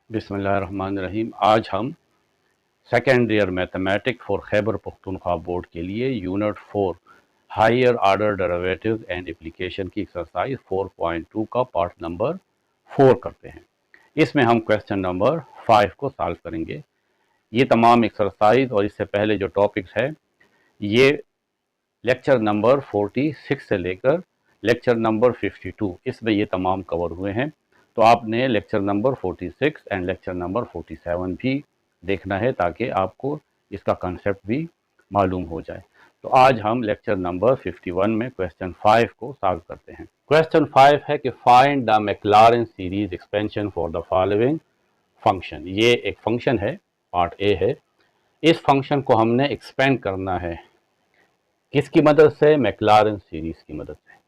बिस्मिल्लाहिर्रहमानिर्रहीम। आज हम second year mathematics for Khyber Pakhtunkhwa board के लिए unit 4 higher order derivatives and application की एक्सरसाइज 4.2 का पार्ट नंबर 4 करते हैं। इसमें हम क्वेश्चन नंबर 5 को सॉल्व करेंगे। ये तमाम एक्सरसाइज और इससे पहले जो टॉपिक्स है ये लेक्चर नंबर 46 से लेकर लेक्चर नंबर 52 इसमें ये तमाम कवर हुए हैं। तो आपने lecture number 46 and lecture number 47 भी देखना है ताकि आपको इसका कंसेप्ट भी मालूम हो जाए। तो आज हम लेक्चर नंबर 51 में क्वेश्चन 5 को सॉल्व करते हैं। क्वेश्चन 5 है कि find the Maclaurin series expansion for the following function. ये एक फंक्शन है, पार्ट ए है। इस फंक्शन को हमने एक्सपेंड करना है किसकी मदद से? मैक्लॉरेन सीरीज की मदद से।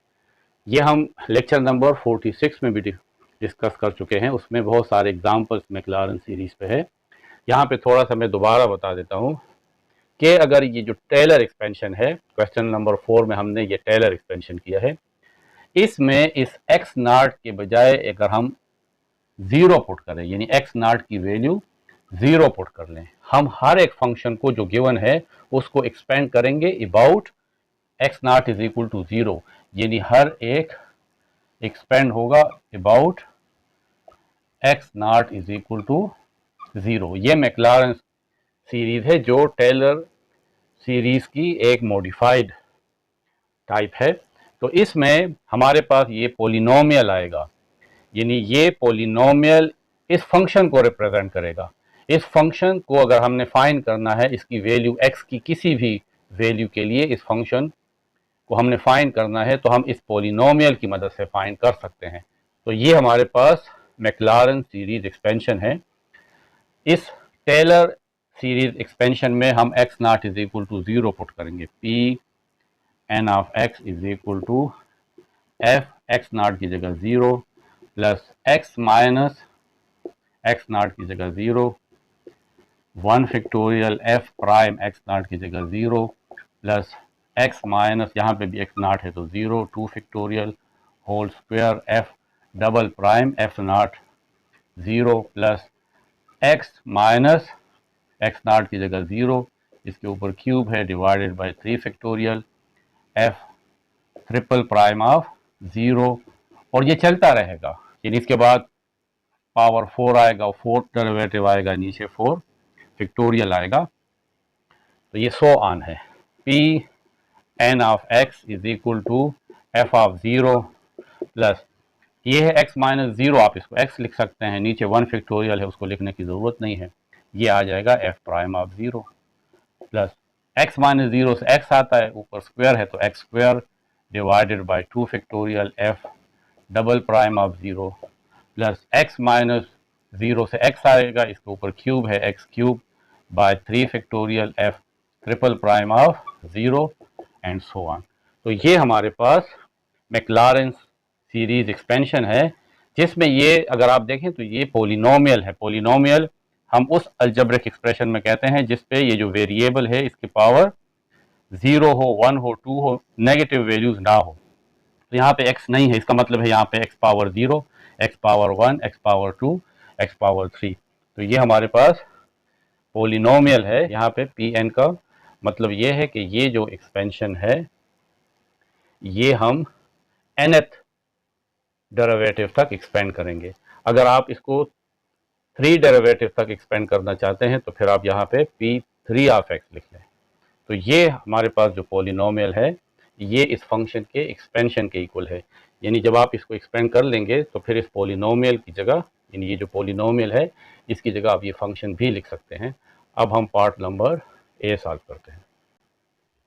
ये हम लेक्चर नंबर 46 में भी डिस्कस कर चुके हैं। उसमें बहुत सारे एग्जांपल्स मैक्लॉरेन सीरीज पे है। यहाँ पे थोड़ा सा मैं दोबारा बता देता हूँ कि अगर ये जो टेलर एक्सपेंशन है, क्वेश्चन नंबर 4 में हमने ये टेलर एक्सपेंशन किया है, इसमें इस एक्स नॉट के बजाय अगर हम जीरो पुट करें, यानी एक्स नॉट की वैल्यू जीरो पुट कर लें, हम हर एक फंक्शन को जो गिवन है उसको एक्सपेंड करेंगे about x not is equal to zero, यानी हर एक एक्सपेंड होगा about x not is equal to zero. ये मैक्लॉरेन सीरीज है जो टेलर सीरीज की एक मॉडिफाइड टाइप है। तो इसमें हमारे पास ये पोलिनोमियल आएगा, यानी ये पोलिनोमियल इस फंक्शन को रिप्रेजेंट करेगा। इस फंक्शन को अगर हमने फाइंड करना है, इसकी वैल्यू एक्स की किसी भी वैल्यू के लिए इस फंक्शन को हमने फाइंड करना है तो हम इस पोलिनोमियल की मदद से फाइंड कर सकते हैं। तो ये हमारे पास मैक्लॉरेन सीरीज एक्सपेंशन है। इस टेलर सीरीज एक्सपेंशन में हम x not is equal to zero put करेंगे। P N of x is equal to f x not की जगह zero plus x minus x not की जगह zero, 1 factorial f prime x not की जगह zero plus x minus, यहाँ पे भी एक्स नॉट है तो zero, 2 factorial whole square f double prime f naught zero plus x minus x not की जगह जीरो, इसके ऊपर क्यूब है divided by 3 factorial f triple prime of zero, और ये चलता रहेगा। यानी इसके बाद पावर 4 आएगा, फोर्थ डेरिवेटिव आएगा, नीचे 4 फैक्टोरियल आएगा। तो ये 100 ऑन है। P N of x is equal to f of zero plus, ये है एक्स माइनस जीरो, आप इसको एक्स लिख सकते हैं, नीचे 1 फैक्टोरियल है उसको लिखने की ज़रूरत नहीं है, ये आ जाएगा f prime of zero plus x minus zero से एक्स आता है, ऊपर स्क्वायर है तो x square divided by 2 factorial F double prime of zero plus x minus zero से एक्स आएगा, इसके ऊपर क्यूब है x cube by 3 factorial f triple prime of zero and so on. तो ये हमारे पास मैक्लॉरेन सीरीज एक्सपेंशन है, जिसमें ये अगर आप देखें तो ये पोलिनोमियल है। पोलिनोमियल हम उस अलजेब्रिक एक्सप्रेशन में कहते हैं जिसपे ये जो वेरिएबल है इसकी पावर जीरो हो, 1 हो, 2 हो, नेगेटिव वैल्यूज ना हो। तो यहाँ पे x नहीं है, इसका मतलब है यहाँ पे x power zero, x power 1, x power 2, x power 3। तो ये हमारे पास पोलिनोमियल है। यहाँ पे पी एन का मतलब ये है कि ये जो एक्सपेंशन है ये हम nth डेरिवेटिव तक एक्सपेंड करेंगे। अगर आप इसको 3 डेरिवेटिव तक एक्सपेंड करना चाहते हैं तो फिर आप यहाँ पे p3 ऑफ x लिख लें। तो ये हमारे पास जो पोलिनोमियल है ये इस फंक्शन के एक्सपेंशन के इक्वल है। यानी जब आप इसको एक्सपेंड कर लेंगे तो फिर इस पोलिनोमियल की जगह, यानी ये जो पोलिनोमियल है इसकी जगह आप ये फंक्शन भी लिख सकते हैं। अब हम पार्ट नंबर ए सॉल्व करते हैं।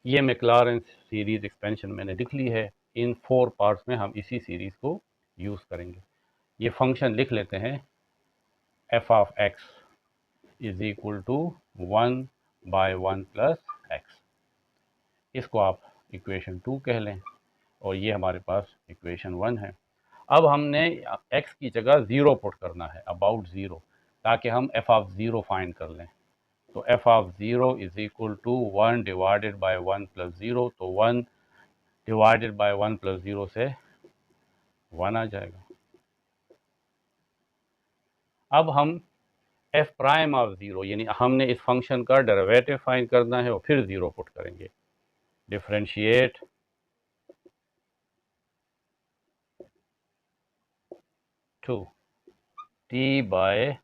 ये मैक्लॉरेन सीरीज एक्सपेंशन मैंने लिख ली है। इन 4 पार्ट्स में हम इसी सीरीज को यूज़ करेंगे। ये फंक्शन लिख लेते हैं, f of x is equal to 1 by 1 plus x, इसको आप इक्वेशन 2 कह लें, और ये हमारे पास इक्वेशन 1 है। अब हमने x की जगह ज़ीरो पुट करना है, अबाउट ज़ीरो, ताकि हम f ऑफ ज़ीरो फाइंड कर लें। तो f of zero is equal to 1 divided by 1 plus zero, तो 1 डिवाइडेड बाय 1 प्लस ज़ीरो से 1 आ जाएगा। अब हम एफ प्राइम ऑफ ज़ीरो, यानी हमने इस फंक्शन का डेरिवेटिव फाइंड करना है और फिर ज़ीरो पुट करेंगे। Differentiate two d by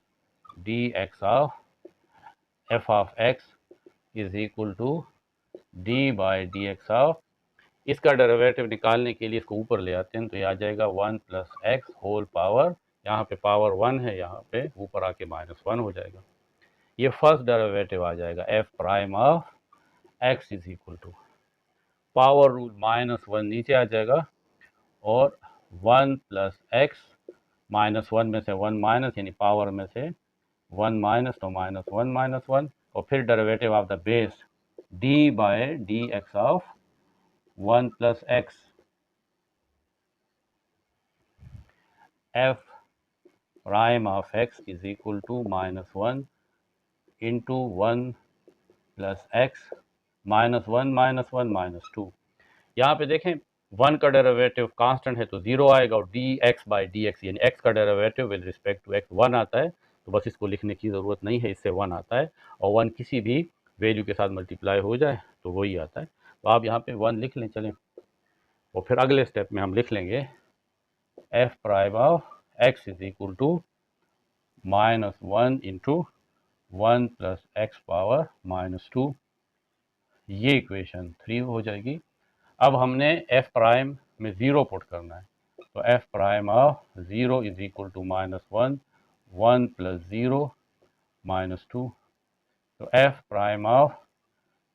d x of f of x is equal to d by d x of, इसका डेरिवेटिव निकालने के लिए इसको ऊपर ले आते हैं तो ये आ जाएगा 1 प्लस एक्स होल पावर, यहाँ पे पावर 1 है, यहाँ पे ऊपर आके -1 हो जाएगा। ये फर्स्ट डेरिवेटिव आ जाएगा f prime of x is equal to power rule -1 नीचे आ जाएगा और 1 प्लस एक्स, -1 में से 1 माइनस, यानी पावर में से 1 माइनस तो -1 और फिर derivative of the base d by d x of 1 plus x f prime of x is equal to -1 into 1 plus x -1 -2। यहाँ पे देखें 1 का डेरिवेटिव कांस्टेंट है तो 0 आएगा और d x by d x यानी एक्स का derivative with respect to x 1 आता है, तो बस इसको लिखने की ज़रूरत नहीं है, इससे 1 आता है और 1 किसी भी वैल्यू के साथ मल्टीप्लाई हो जाए तो वही आता है। तो आप यहाँ पे 1 लिख लें चलें, और फिर अगले स्टेप में हम लिख लेंगे f prime of x is equal to -1 into 1 plus x power -2, ये इक्वेशन 3 हो जाएगी। अब हमने एफ प्राइम में 0 पुट करना है, तो f prime of 0 is equal to -1 1 plus 0 -2, तो एफ प्राइम ऑफ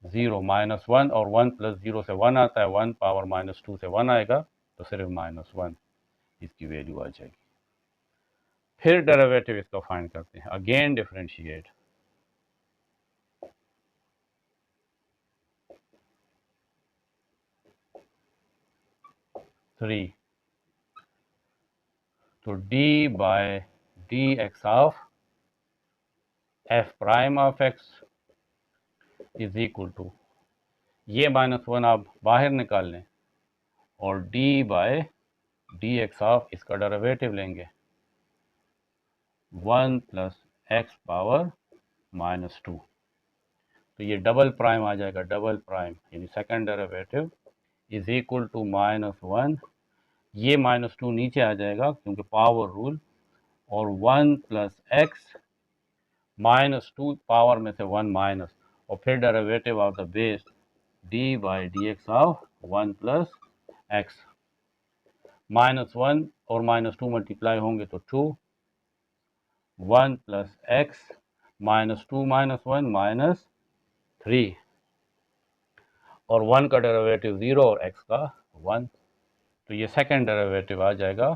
0 -1 और 1 प्लस 0 से 1 आता है, 1 पावर -2 से 1 आएगा तो सिर्फ -1 इसकी वैल्यू आ जाएगी। फिर डेरिवेटिव इसका फाइंड करते हैं, अगेन डिफरेंशिएट थ्री, तो d by d x of f prime of x is equal to, ये -1 आप बाहर निकाल लें और d by d x of इसका डेरिवेटिव लेंगे 1 प्लस एक्स पावर -2, तो ये डबल प्राइम आ जाएगा, डबल प्राइम यानी second derivative is equal to -1, ये -2 नीचे आ जाएगा क्योंकि पावर रूल, और 1 प्लस एक्स -2 पावर में से 1 माइनस और फिर derivative of the base d by d x of 1 plus x, -1 और -2 मल्टीप्लाई होंगे तो 2, 1 प्लस एक्स -2 -1 -3 और 1 का डेरिवेटिव 0 और x का 1, तो ये सेकंड डेरिवेटिव आ जाएगा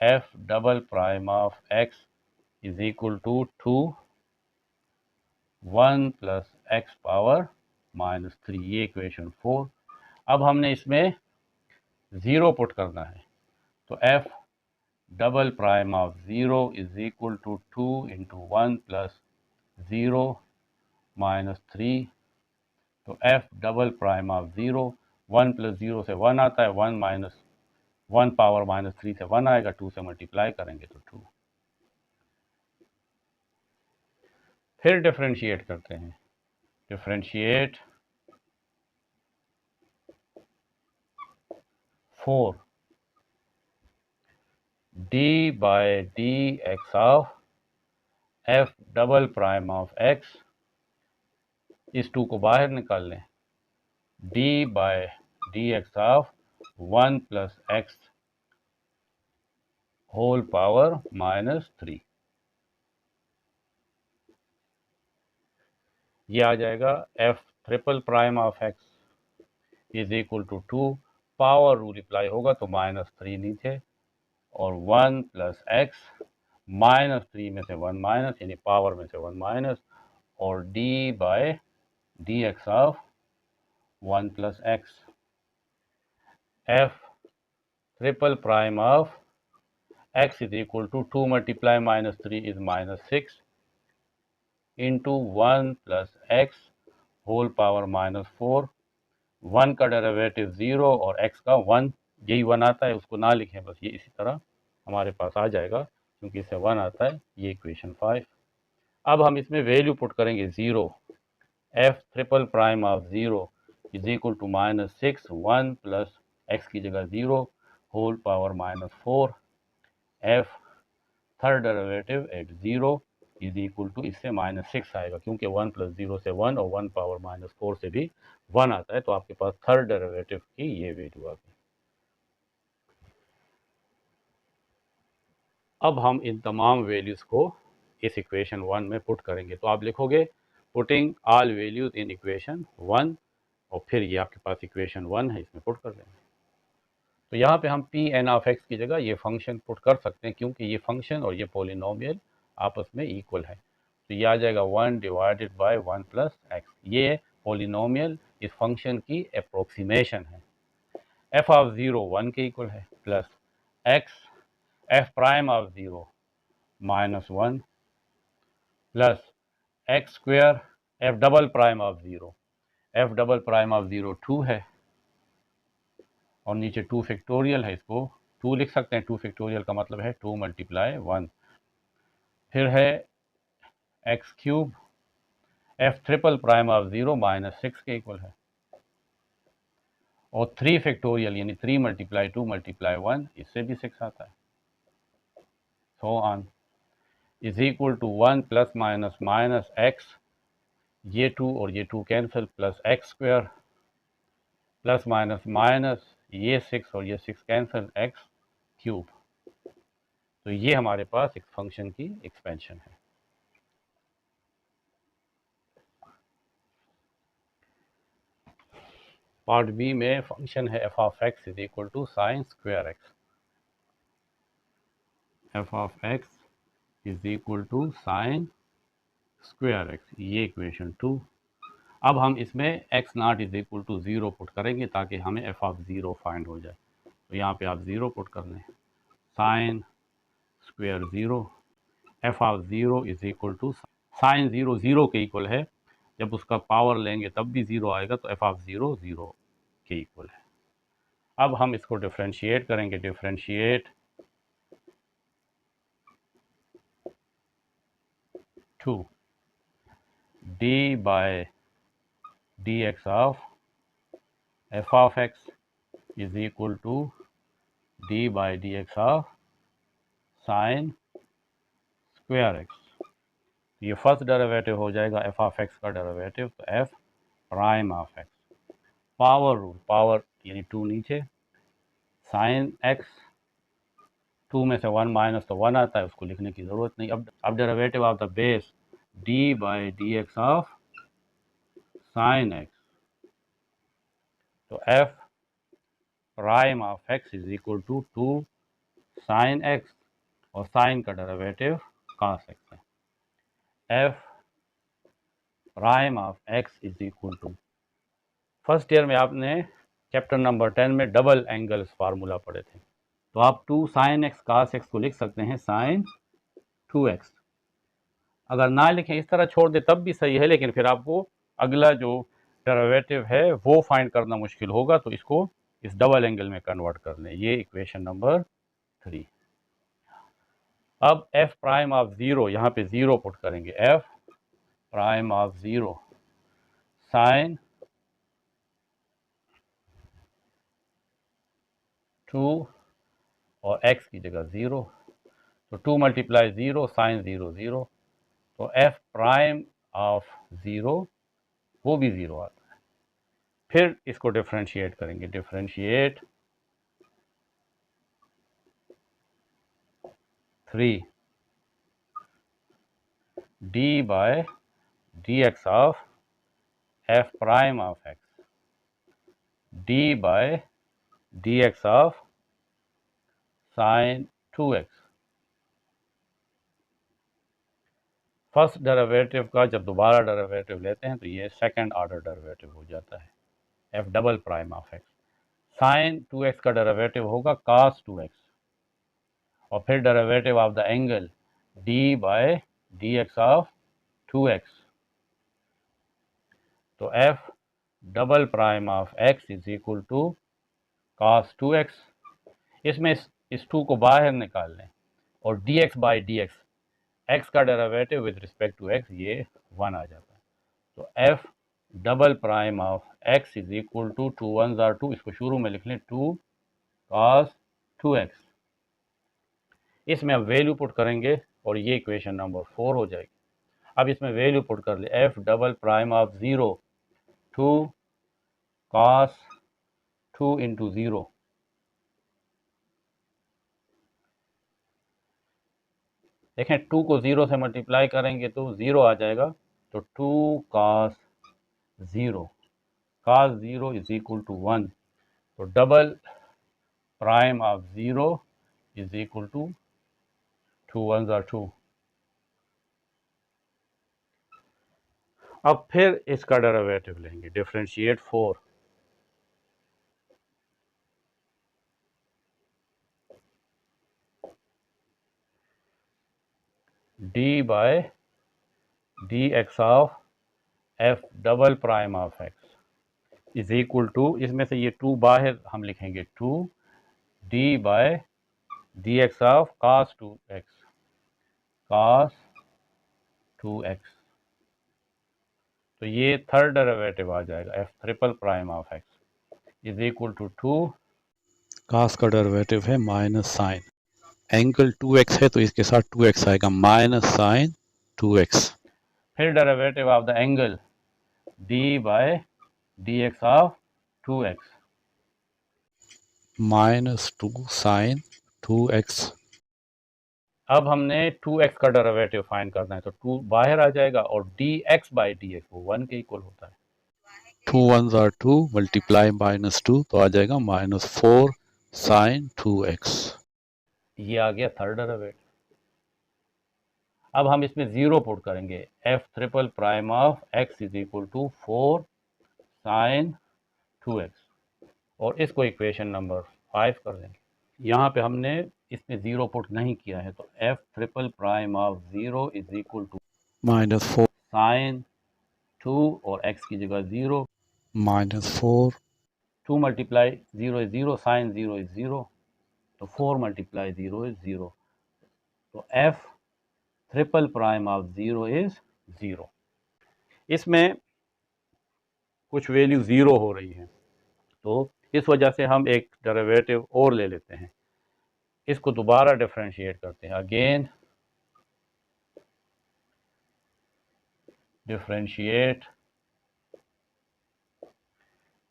f double prime of x is equal to 2 1 plus x power -3, ये इक्वेशन 4। अब हमने इसमें 0 पुट करना है, तो f double prime of 0 is equal to 2 into 1 plus 0 -3, तो f double prime of 0, 1 plus 0 से 1 आता है, 1 माइनस 1 पावर -3 से 1 आएगा, 2 से मल्टीप्लाई करेंगे तो 2। फिर डिफरेंशिएट करते हैं, differentiate 4 d by d x of f double prime of x, इस 2 को बाहर निकाल लें, d by d x of 1 plus x whole power -3, ये आ जाएगा f triple prime of x is equal to 2, power rule apply होगा तो -3 नीचे और 1 प्लस एक्स -3 में से 1 माइनस यानी पावर में से 1 माइनस और d by d x of 1 plus x, f triple prime of x is equal to 2 multiply -3 is -6 into 1 plus x whole power -4, 1 का डेरिवेटिव 0 और x का 1, यही 1 आता है, उसको ना लिखें, बस ये इसी तरह हमारे पास आ जाएगा क्योंकि इससे 1 आता है, ये इक्वेशन 5। अब हम इसमें वैल्यू पुट करेंगे 0, f triple prime of 0 is equal to -6 1 plus x की जगह 0 whole power -4, f third derivative at 0 is equal to, इससे -6 आएगा क्योंकि 1 प्लस 0 से 1 और 1 पावर -4 से भी 1 आता है, तो आपके पास थर्ड डेरिवेटिव की ये वैल्यू आ गई। अब हम इन तमाम वैल्यूज़ को इस इक्वेशन 1 में पुट करेंगे। तो आप लिखोगे putting all values in equation 1, और फिर ये आपके पास इक्वेशन 1 है, इसमें पुट कर देंगे। तो यहाँ पे हम पी एन ऑफ एक्स की जगह ये फंक्शन पुट कर सकते हैं क्योंकि ये फंक्शन और ये पोलिनोमियल आपस में इक्वल है। तो ये आ जाएगा 1 डिवाइडेड बाय 1 प्लस एक्स। ये पोलिनोमियल इस फंक्शन की अप्रोक्सीमेशन है। एफ ऑफ 0 1 के इक्वल है, plus x f prime of 0 -1 plus x square F double prime of 0, F double prime of 0 2 है और नीचे 2 फैक्टोरियल है, इसको 2 लिख सकते हैं। 2 फैक्टोरियल का मतलब है 2 मल्टीप्लाई 1। फिर है x cube f triple prime of 0 -6 के इक्वल है, और 3 फैक्टोरियल यानी 3 मल्टीप्लाई 2 मल्टीप्लाई 1, इससे भी 6 आता है। So on is equal to 1 plus minus minus x, ये 2 और ये 2 cancel, plus x square plus minus minus ये 6 और ये 6 कैंसिल, एक्स क्यूब। तो ये हमारे पास एक फंक्शन की एक्सपेंशन है। पार्ट बी में फंक्शन है f of x is equal to sine square x. F of x is equal to sine square x, ये इक्वेशन 2। अब हम इसमें x not is equal to 0 put करेंगे ताकि हमें एफ ऑफ 0 फाइंड हो जाए। तो यहाँ पे आप 0 पुट कर लें, sine square 0, f of 0 is equal to sine 0 0 के इक्वल है, जब उसका पावर लेंगे तब भी 0 आएगा, तो एफ ऑफ 0 0 के इक्वल है। अब हम इसको डिफ्रेंशिएट करेंगे, differentiate 2 d by d x of f of x is equal to d by d x of sine square x. ये फर्स्ट डेरिवेटिव हो जाएगा एफ ऑफ एक्स का डेरिवेटिव, तो f prime of x, power rule, power यानी 2 नीचे, sine x 2 में से 1 minus तो 1 आता है, उसको लिखने की ज़रूरत नहीं। अब derivative of the base d by d x of sine x, तो f prime of x is equal to 2 sine x, और साइन का डेरिवेटिव कॉस एक्स है। F prime of x is equal to, first year में आपने chapter number 10 में double angles formula पढ़े थे, तो आप 2 साइन एक्स कॉस एक्स को लिख सकते हैं साइन 2x। अगर ना लिखें, इस तरह छोड़ दे तब भी सही है, लेकिन फिर आपको अगला जो डेरिवेटिव है वो फाइंड करना मुश्किल होगा, तो इसको इस डबल एंगल में कन्वर्ट कर लें। ये इक्वेशन नंबर 3। अब एफ प्राइम ऑफ 0, यहाँ पे 0 पुट करेंगे, एफ प्राइम ऑफ 0 साइन 2 और x की जगह 0, तो 2 मल्टीप्लाई 0 साइन 0 0, तो एफ प्राइम ऑफ 0 वो भी 0 आता है। फिर इसको डिफ्रेंशिएट करेंगे, differentiate 3 d by d x of f prime of x, d by d x of sine 2x। First derivative का जब दोबारा डेरिवेटिव लेते हैं तो ये सेकंड ऑर्डर डेरिवेटिव हो जाता है, f double prime of x. Sine 2x का डेरिवेटिव होगा cos 2x, और फिर derivative of the angle d by d x of 2x, तो f double prime of x is equal to cos 2x। इसमें इस 2 को बाहर निकाल लें, और dx by d x, x का derivative with respect to x ये 1 आ जाता है। तो f double prime of x is equal to 2 1s are 2, इसको शुरू में लिख लें 2 cos 2x। इसमें अब वैल्यू पुट करेंगे और ये इक्वेशन नंबर 4 हो जाएगी। अब इसमें वैल्यू पुट कर ले, f double prime of 0 2 cos 2 into 0, देखें 2 को 0 से मल्टीप्लाई करेंगे तो 0 आ जाएगा, तो 2 cos 0 cos 0 is equal to 1, तो double prime of 0 is equal to 2 1s are 2। अब फिर इसका डेरिवेटिव लेंगे, differentiate 4, d by d x of f double prime of x is equal to, इसमें से ये 2 बाहर हम लिखेंगे 2 d by d x of cos 2x cos 2x, तो ये थर्ड डेरिवेटिव आ जाएगा f triple prime of x is equal to 2 cos का डेरिवेटिव है माइनस साइन, एंगल 2x है तो इसके साथ 2x आएगा, माइनस साइन 2x, फिर derivative of the angle d by d x of 2x, minus 2 sine 2x। अब हमने 2x का डेरिवेटिव फाइंड करना है, तो 2 बाहर आ जाएगा और dx बाई dx वो 1 के इक्वल होता है। 2 1s आर 2 मल्टीप्लाई माइनस 2 तो आ जाएगा माइनस 4 साइन 2x। ये आ गया थर्ड डेरिवेटिव। अब हम इसमें 0 पुट करेंगे, f triple prime of x is equal to 4 sine 2x, और इसको इक्वेशन नंबर 5 कर देंगे। यहाँ पे हमने इसमें 0 पुट नहीं किया है, तो f triple prime of 0 is equal to minus 4 sine 2 और x की जगह 0, minus 4 2 multiply 0 is 0, sine 0 is 0, तो 4 मल्टीप्लाई 0 इज 0, तो f triple prime of 0 is 0। इसमें कुछ वैल्यू 0 हो रही है, तो इस वजह से हम एक डेरिवेटिव और ले लेते हैं, इसको दोबारा डिफरेंशिएट करते हैं। अगेन डिफरेंशिएट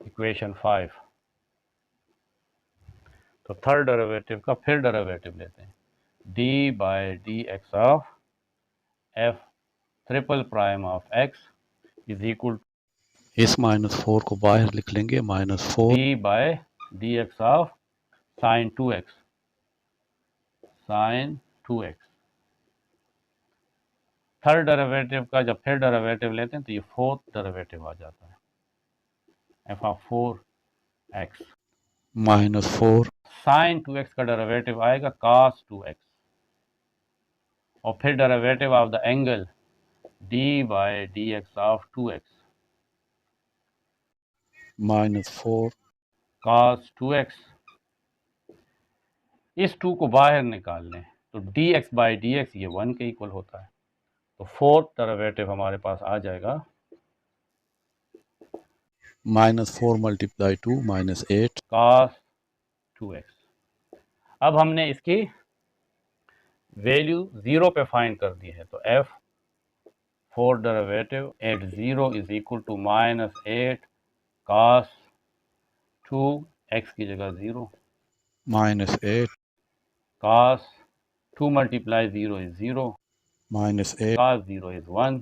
इक्वेशन 5, तो थर्ड डेरिवेटिव का फिर डेरिवेटिव लेते हैं, d by d x of f triple prime of x is equal इस माइनस 4 को बाहर लिख लेंगे, minus 4 d by d x of sine 2x sine 2x। Third derivative का जब फिर डेरिवेटिव लेते हैं तो ये फोर्थ डेरिवेटिव आ जाता है, f of 4x minus 4 sine 2x का डेरिवेटिव आएगा cos 2x, और फिर derivative of the angle d by d x of 2x minus 4 cos 2x। इस 2 को बाहर निकाल लें तो dx बाई dx ये 1 के इक्वल होता है, तो फोर्थ डेरिवेटिव हमारे पास आ जाएगा minus 4 multiply 2 minus 8 cos 2x। अब हमने इसकी वैल्यू 0 पे फाइंड कर दी है, तो f fourth derivative at 0 is equal to minus 8 cos 2x की जगह 0, minus 8 cos 2 multiply 0 is 0, minus 8 cos 0 is 1,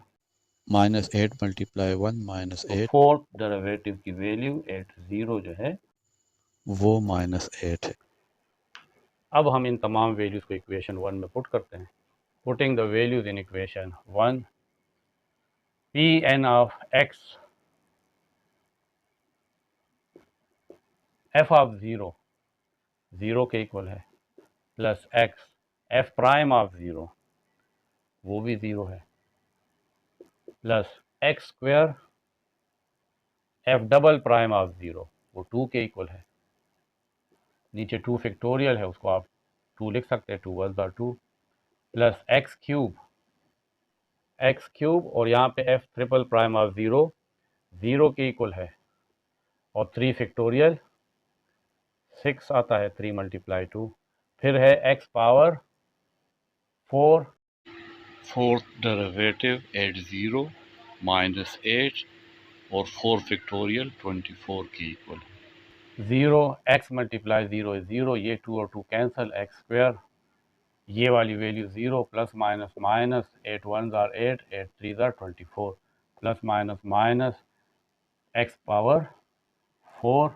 minus 8 multiply 1 minus 8 fourth derivative की वैल्यू एट 0 जो है वो माइनस 8 है। अब हम इन तमाम वैल्यूज़ को इक्वेशन 1 में पुट करते हैं। Putting the values in equation 1, p N of x f of 0 0 के इक्वल है, plus x f prime of 0 वो भी 0 है, plus x square f double prime of 0 वो 2 के इक्वल है, नीचे 2 फैक्टोरियल है उसको आप 2 लिख सकते हैं, 2 1s are 2, plus x cube x cube और यहाँ पे f triple prime of zero zero के इक्वल है, और 3 फैक्टोरियल 6 आता है, 3 मल्टीप्लाई 2, फिर है x power 4, fourth derivative at 0 minus 8 और 4 फैक्टोरियल 24 के इक्वल है। 0 एक्स मल्टीप्लाई 0 इज 0, ये 2 और 2 कैंसिल, एक्स स्क्वायर, ये वाली वैल्यू 0 प्लस माइनस माइनस 8 1 ज़ार 8 8 3 ज़ार 24 plus minus minus x power 4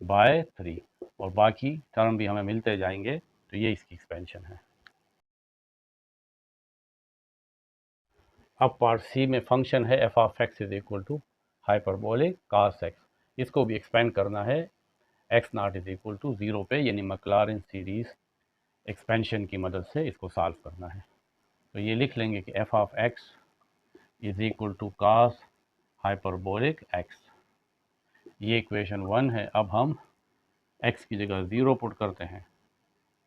by 3, और बाकी टर्म भी हमें मिलते जाएंगे। तो ये इसकी एक्सपेंशन है। अब पार्ट सी में फंक्शन है f of x is equal to hyperbolic cos x, इसको भी एक्सपेंड करना है x not is equal to 0 पे, यानी मैक्लॉरिन सीरीज एक्सपेंशन की मदद से इसको सॉल्व करना है। तो ये लिख लेंगे कि f of x is equal to cos hyperbolic x, ये इक्वेशन 1 है। अब हम एक्स की जगह 0 पुट करते हैं,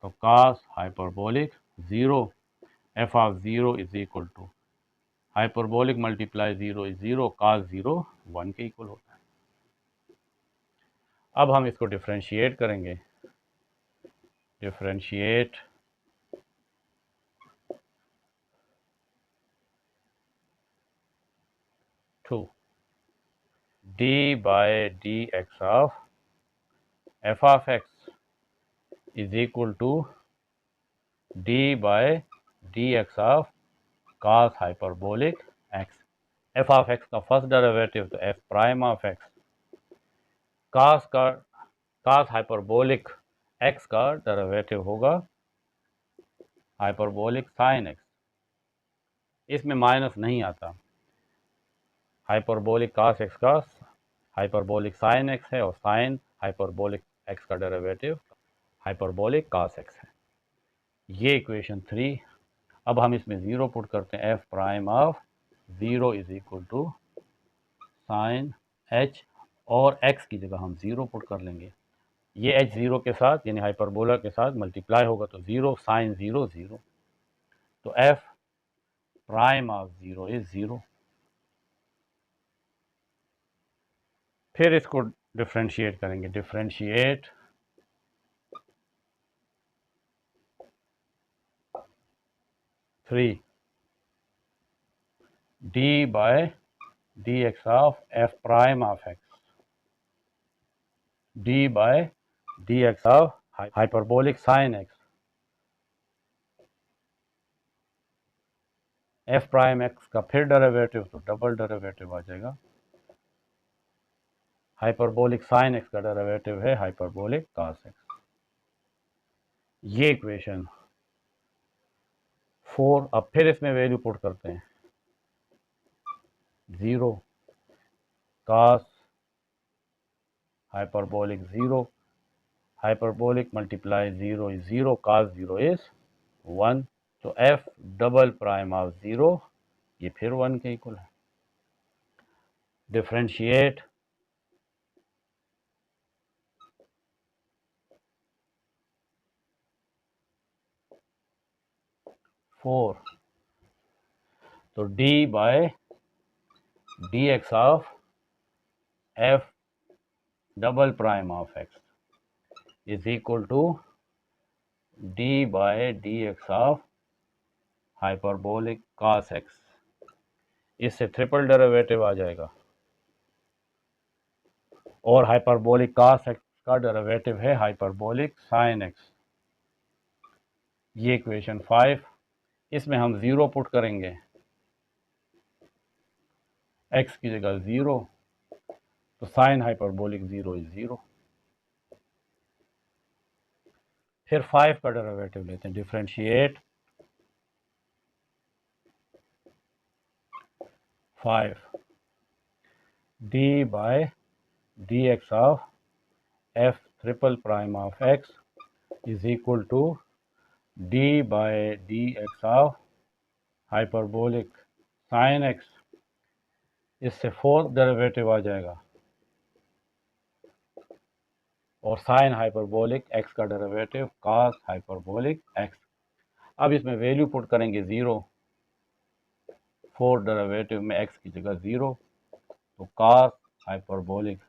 तो cos hyperbolic 0 f of 0 is equal to hyperbolic multiply 0 is 0, cos 0 1 के इक्वल होता है। अब हम इसको डिफ्रेंशिएट करेंगे, differentiate two d by d x of f of x is equal to d by d x of cos hyperbolic x. F of x का first derivative तो f prime of x, cos का cos hyperbolic x का derivative होगा hyperbolic sine x, इसमें minus नहीं आता, hyperbolic cos x का hyperbolic sine x है, और साइन हाइपरबोलिक एक्स का डेरिवेटिव हाइपरबोलिक कास एक्स है। ये इक्वेशन 3। अब हम इसमें 0 पुट करते हैं, f prime of 0 is equal to sine h, और एक्स की जगह हम 0 पुट कर लेंगे, ये एच 0 के साथ यानी हाइपरबोला के साथ मल्टीप्लाई होगा, तो 0 साइन 0 0, तो एफ प्राइम ऑफ 0 इज 0। फिर इसको डिफ्रेंशिएट करेंगे, differentiate three d by d x of f prime of x, d by d x of hyperbolic sine x, f prime x का फिर डेरिवेटिव तो डबल डेरिवेटिव आ जाएगा, hyperbolic sine x का derivative है हाइपरबोलिक कॉस एक्स। ये equation 4। अब फिर इसमें वैल्यू पुट करते हैं, 0 cos hyperbolic 0, hyperbolic multiply 0 is 0, cos 0 is 1, तो एफ डबल प्राइम ऑफ 0 ये फिर 1 के इक्वल है। डिफ्रेंशिएट फोर, तो d by d x of f double prime of x is equal to d by d x of hyperbolic cos x, इससे triple derivative आ जाएगा, और हाइपरबोलिक कॉस एक्स का डेरिवेटिव है हाइपरबोलिक साइन एक्स। ये equation 5। इसमें हम 0 put करेंगे, एक्स की जगह 0, तो साइन हाइपरबोलिक 0 इज 0। फिर 5 का डेरिवेटिव लेते हैं, differentiate 5 d by d x of f triple prime of x is equal to d by d x of hyperbolic sine x, इससे फोर्थ डेरिवेटिव आ जाएगा, और साइन हाइपरबोलिक एक्स का derivative cos hyperbolic x. अब इसमें value put करेंगे 0, fourth derivative में x की जगह 0, तो cos hyperbolic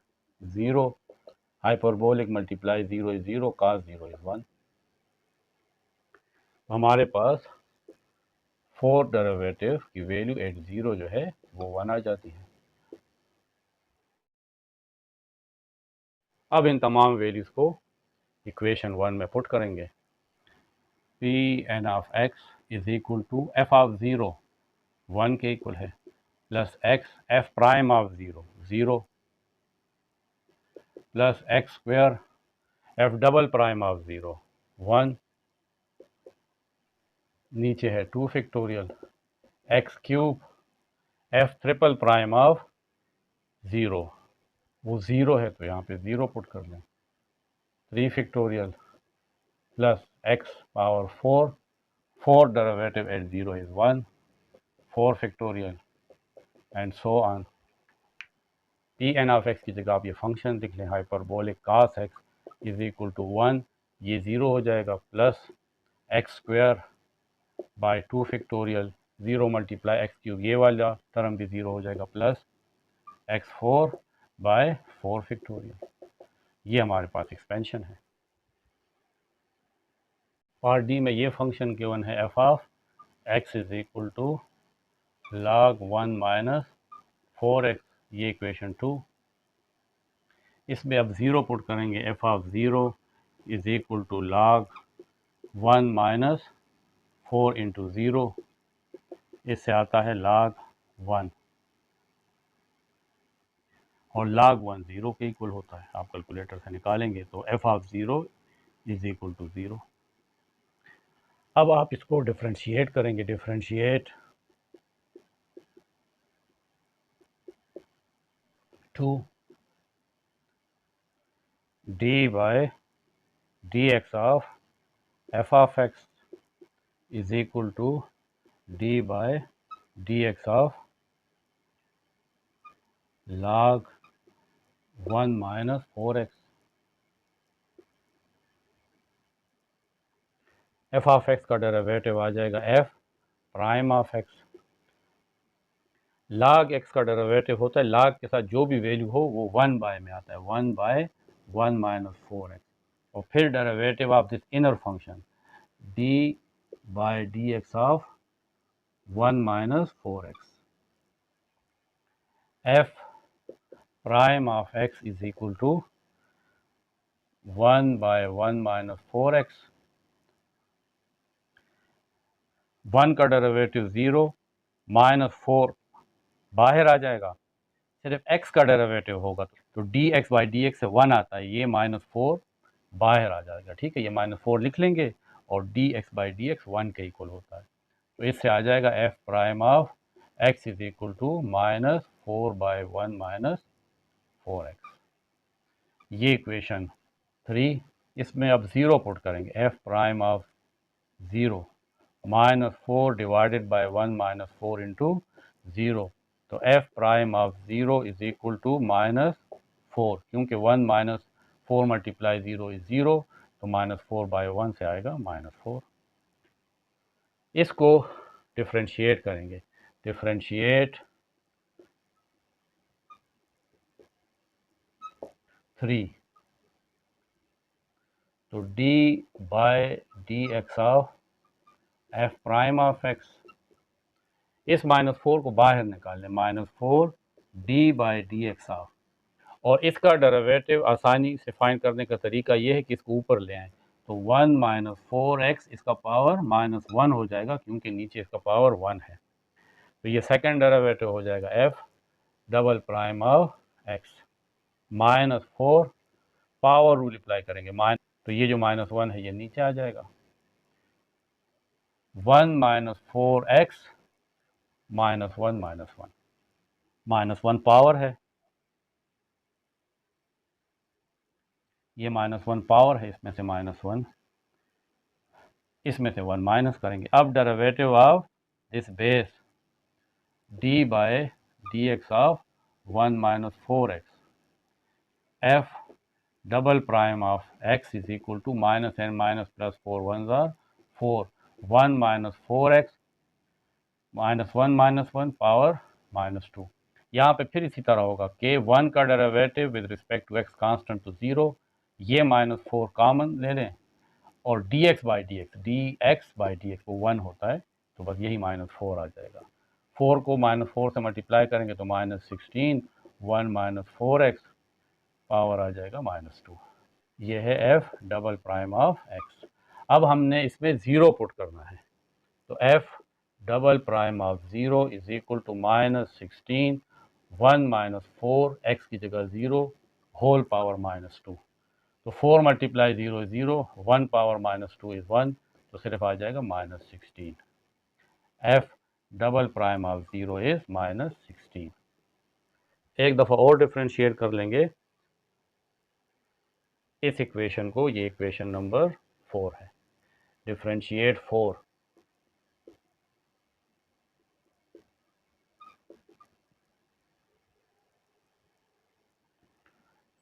0, hyperbolic multiply 0 is 0, cos 0 is 1। हमारे पास फोर्थ डेरिवेटिव की वैल्यू एट 0 जो है वो 1 आ जाती है। अब इन तमाम वैल्यूज़ को इक्वेशन 1 में पुट करेंगे। P N of x is equal to f of 0 1 के इक्वल है, plus x f prime of 0 0, plus x square f double prime of 0 1, नीचे है 2 factorial x cube f triple prime of 0, वो 0 है तो यहाँ पे 0 पुट कर लें, 3 factorial plus x power 4, fourth derivative at 0 is 1, 4 factorial and so on. P N of x की जगह आप ये फंक्शन लिख लें, hyperbolic cos x is equal to 1, ये 0 हो जाएगा, plus x square by 2 factorial 0 multiply x cube, ये वाला टर्म भी 0 हो जाएगा, प्लस एक्स 4 बाय 4 फैक्टोरियल। ये हमारे पास एक्सपेंशन है। पार्ट डी में ये फंक्शन गिवन है f of x is equal to log 1 minus 4x, ये इक्वेशन 2। इसमें अब 0 पुट करेंगे, f of 0 is equal to log 1 minus 4 into 0, इससे आता है log 1, और log 1 0 के इक्वल होता है, आप कैलकुलेटर से निकालेंगे तो f of 0 is equal to 0। अब आप इसको डिफ्रेंशिएट करेंगे, differentiate 2 d by d x of f of x is equal to d by d x of log 1 minus 4x। F of x का डेरिवेटिव आ जाएगा f prime of x, log x का derivative होता है log के साथ जो भी वैल्यू हो वो 1 बाय में आता है, 1 बाय 1 माइनस 4x, और फिर derivative of this inner function d by d x of 1 minus 4x। F prime of x is equal to 1 by 1 minus 4x, 1 का डेरिवेटिव 0, माइनस 4 बाहर आ जाएगा, सिर्फ x का डेरिवेटिव होगा तो D x by d x से 1 आता है, ये माइनस 4 बाहर आ जाएगा, ठीक है, ये माइनस 4 लिख लेंगे, और d x by d x 1 के इक्वल होता है, तो इससे आ जाएगा f prime of x is equal to minus 4 by 1 minus 4x, ये इक्वेशन 3। इसमें अब 0 पुट करेंगे, f prime of 0 minus 4 divided by 1 minus 4 into 0, तो f prime of 0 is equal to minus 4, क्योंकि 1 माइनस 4 मल्टीप्लाई 0 इज 0, तो minus 4 by 1 से आएगा minus 4। इसको डिफ्रेंशिएट करेंगे, डिफ्रेंशिएट 3, तो d by d x of f prime of x, इस minus 4 को बाहर निकाल लें, minus 4 d by d x of, और इसका डेरिवेटिव आसानी से फाइंड करने का तरीका ये है कि इसको ऊपर ले आएं, तो 1 माइनस 4x इसका पावर माइनस 1 हो जाएगा, क्योंकि नीचे इसका पावर 1 है, तो ये सेकंड डेरिवेटिव हो जाएगा f double prime of x, minus 4 power rule apply करेंगे, तो ये जो माइनस 1 है ये नीचे आ जाएगा, 1 minus 4x minus 1 minus 1, minus 1 power है, ये माइनस 1 पावर है, इसमें से माइनस 1, इसमें से 1 माइनस करेंगे। अब derivative of this base d by d x of 1 minus 4x, f double prime of x is equal to minus n minus plus 4 1 ज़ार 4, 1 माइनस 4x -1 पावर -2। यहाँ पे फिर इसी तरह होगा कि 1 का derivative with respect to x constant तो 0, ये -4 कॉमन ले लें और dx बाई डी एक्स वो 1 होता है, तो बस यही -4 आ जाएगा। 4 को -4 से मल्टीप्लाई करेंगे तो -16, 1 -4x पावर आ जाएगा -2। ये है f double prime of x। अब हमने इसमें ज़ीरो पुट करना है, तो f double prime of 0 is equal to -16, 1 -4 x की जगह 0 होल पावर -2। तो 4 मल्टीप्लाई 0 इज 0, 1 पावर -2 इज 1, तो सिर्फ आ जाएगा -16। f double prime of 0 is -16। एक दफ़ा और डिफ्रेंशिएट कर लेंगे इस इक्वेशन को, ये इक्वेशन नंबर 4 है। Differentiate 4,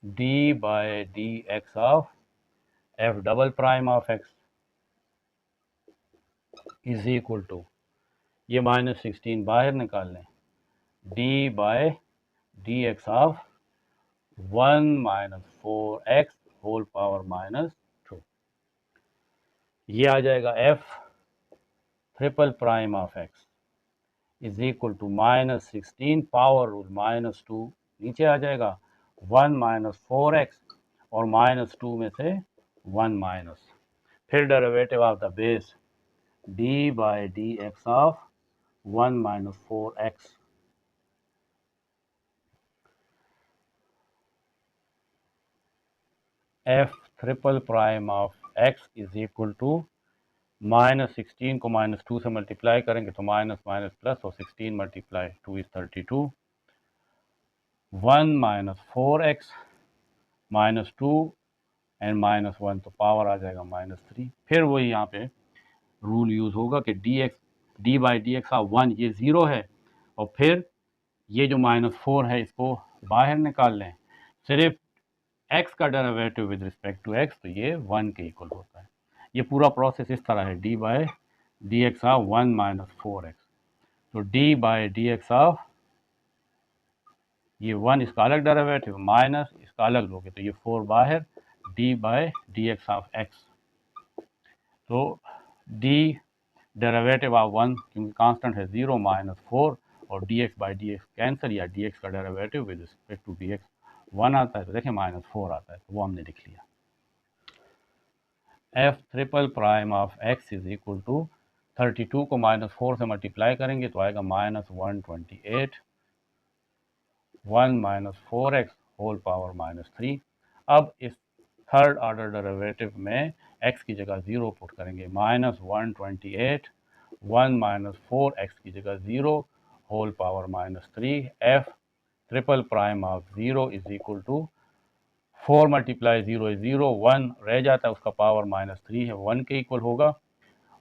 d by d x of f double prime of x is equal to, ये -16 बाहर निकाल लें, d by d x of 1 -4x whole power -2। ये आ जाएगा f triple prime of x is equal to -16 power rule -2 नीचे आ जाएगा, 1 -4x और -2 में से 1 माइनस, फिर derivative of the base d by d x of 1 -4x f triple prime of x is equal to -16 को -2 से मल्टीप्लाई करेंगे तो माइनस माइनस प्लस, और 16 मल्टीप्लाई 2 इज 32, 1 -4x -2 एंड -1, तो पावर आ जाएगा -3। फिर वही यहाँ पे रूल यूज़ होगा कि D by d x of 1 ये 0 है, और फिर ये जो -4 है इसको बाहर निकाल लें, सिर्फ x का derivative with respect to x, तो ये 1 के इक्वल होता है। ये पूरा प्रोसेस इस तरह है, D by d x of 1 -4x, तो D by d x of ये 1 इसका अलग डेरिवेटिव माइनस इसका अलग लोगे तो ये 4 बाहर, d by d x of x, तो डी डेरिवेटिव ऑफ 1 क्योंकि कांस्टेंट है 0 -4, और d x by d x cancel, या डी एक्स का derivative with respect to d x 1 आता है, तो देखें -4 आता है, तो वो हमने लिख लिया। f triple prime of x is equal to 32 को -4 से मल्टीप्लाई करेंगे तो आएगा -128, 1 -4x होल पावर -3। अब इस थर्ड ऑर्डर डेरिवेटिव में x की जगह 0 पुट करेंगे, -128, 1 -4x की जगह 0 whole power -3, f triple prime of 0 is equal to 4 multiply 0 is 0, 1 रह जाता है उसका पावर -3 है, 1 के इक्वल होगा,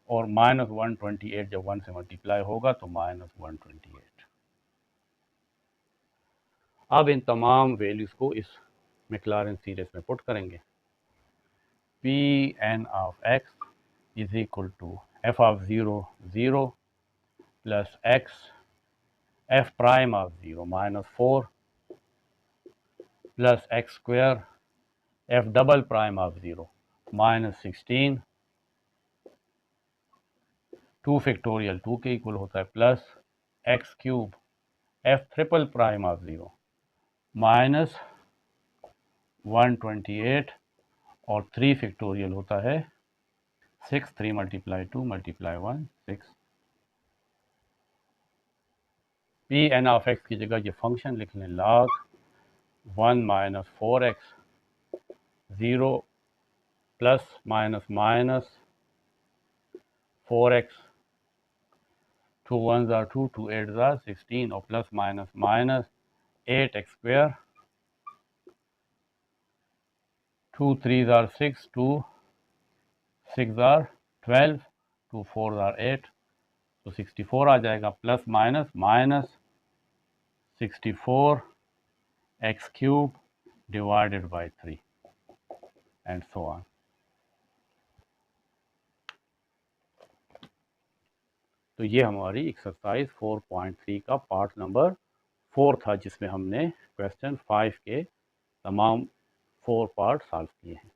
और -128 जब 1 से मल्टीप्लाई होगा तो -128। अब इन तमाम वैल्यूज़ को इस मैक्लॉरिन सीरीज में पुट करेंगे, P N of x is equal to f of 0 0 plus x f prime of 0 -4 plus x square f double prime of 0 -16, 2 factorial 2 के इक्वल होता है, plus x cube f triple prime of 0 -128, और 3 factorial होता है 6, 3 multiply 2 multiply 1 6। P N of x की जगह ये function लिख लें, log 1 -4x 0 plus minus 4x, 2 1s are 2, 2 8s are 16, और plus minus 8x square, 2 3s are 6, 2 6s are 12, 2 4s are 8, तो 64 आ जाएगा, plus minus 64 x cube divided by 3 and so on. तो ये हमारी एक्सरसाइज 4.3 का पार्ट नंबर 4 था, जिसमें हमने क्वेश्चन 5 के तमाम 4 पार्ट सॉल्व किए हैं।